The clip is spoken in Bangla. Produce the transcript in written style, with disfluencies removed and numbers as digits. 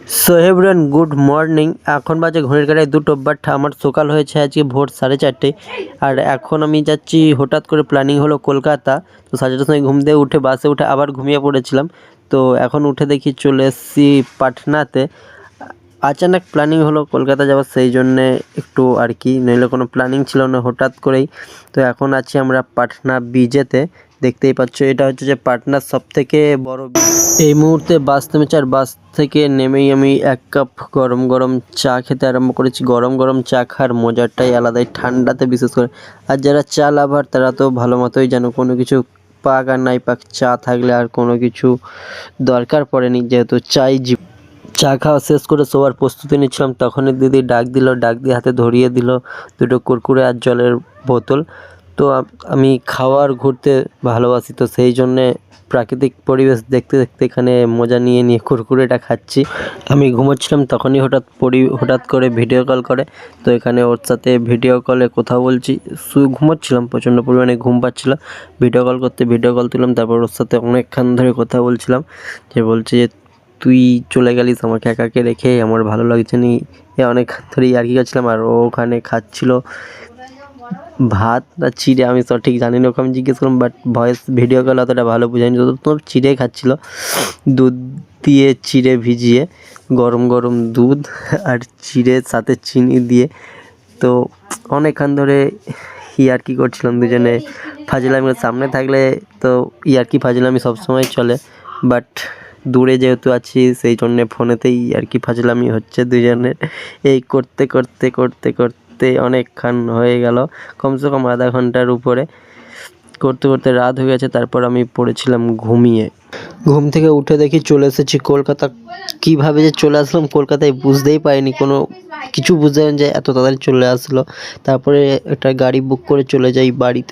So everyone good morning. এখন বাজে ঘড়ির কাঁটায় 2টো, বাট আমার সকাল হয়েছে আজকে ভোর 4:30। আর এখন আমি যাচ্ছি, হঠাৎ করে প্ল্যানিং হলো কলকাতা। তো 4টার সময় ঘুম দিয়ে উঠে বাসে উঠে আবার ঘুমিয়ে পড়েছিলাম। তো এখন উঠে দেখি চলে এসেছি পাটনাতে। আচানক প্ল্যানিং হলো কলকাতা যাওয়ার, সেই জন্যে একটু আর কি, নইলে কোনো প্ল্যানিং ছিল না, হঠাৎ করেই। তো এখন আছি আমরা পাটনা ব্রিজেতে। দেখতেই পাচ্ছ, এটা হচ্ছে যে পাটনার সবথেকে বড়। এই মুহূর্তে বাস থেমেছে, আর বাস থেকে নেমেই আমি 1 কাপ গরম গরম চা খেতে আরম্ভ করেছি। গরম গরম চা খাওয়ার মজাটাই আলাদাই, ঠান্ডাতে বিশেষ করে। আর যারা চা লাভার তারা তো ভালো মতোই জানো, কোনো কিছু পাক আর নাই পাক, চা থাকলে আর কোনো কিছু দরকার পড়েনি, যেহেতু চাই জীবন। চা খাওয়া শেষ করে শোয়ার প্রস্তুতি নিচ্ছিলাম, তখনই দিদি ডাক দিয়ে হাতে ধরিয়ে দিল 2টো কুরকুরে আর জলের বোতল। তো আমি খাওয়ার ঘুরতে ভালোবাসি, তো সেই জন্যে প্রাকৃতিক পরিবেশ দেখতে দেখতে এখানে মজা নিয়ে কুরকুরেটা খাচ্ছি। আমি ঘুমোচ্ছিলাম, তখনই হঠাৎ করে ভিডিও কল করে। তো এখানে ওর সাথে ভিডিও কলে কথা বলছি, ঘুমোচ্ছিলাম, প্রচণ্ড পরিমাণে ঘুম পাচ্ছিল। ভিডিও কল তুললাম, তারপর ওর সাথে অনেকক্ষণ ধরে কথা বলছিলাম। যে বলছে যে তুই চলে গেলিস আমাকে একাকে রেখে, আমার ভালো লাগছে নি। অনেকক্ষণ ধরে ইয়ার্কি করছিলাম, আর ও ওখানে খাচ্ছিল ভাত না চিড়ে, আমি সঠিক জানি না, ওকে আমি জিজ্ঞেস করলাম, বাট ভয়েস ভিডিও কল অতটা ভালো বোঝায়নি। তো তোমার চিড়ে খাচ্ছিল, দুধ দিয়ে চিড়ে ভিজিয়ে, গরম গরম দুধ আর চিড়ের সাথে চিনি দিয়ে। তো অনেকক্ষণ ধরে ইয়ার্কি করছিলাম দুজনে, ফাজলামি। সামনে থাকলে তো ইয়ার্কি ফাজলামি সবসময় চলে, বাট দূরে যেহেতু আছি সেই জন্যে ফোনেতেই ইয়ার্কি ফাজলামি হচ্ছে দুজনের। এই করতে করতে করতে করতে অনেকক্ষণ হয়ে গেল, কমসে কম আধা ঘন্টার উপরে। করতে করতে রাত হয়ে গেছে, তারপর আমি পড়েছিলাম ঘুমিয়ে। ঘুম থেকে উঠে দেখি চলে এসেছি কলকাতা। কীভাবে যে চলে আসলাম কলকাতায় বুঝতেই পারিনি, কোনো কিছু বুঝতে পারিনি যে এত তাড়াতাড়ি চলে আসলো। তারপরে একটা গাড়ি বুক করে চলে যাই বাড়িতে।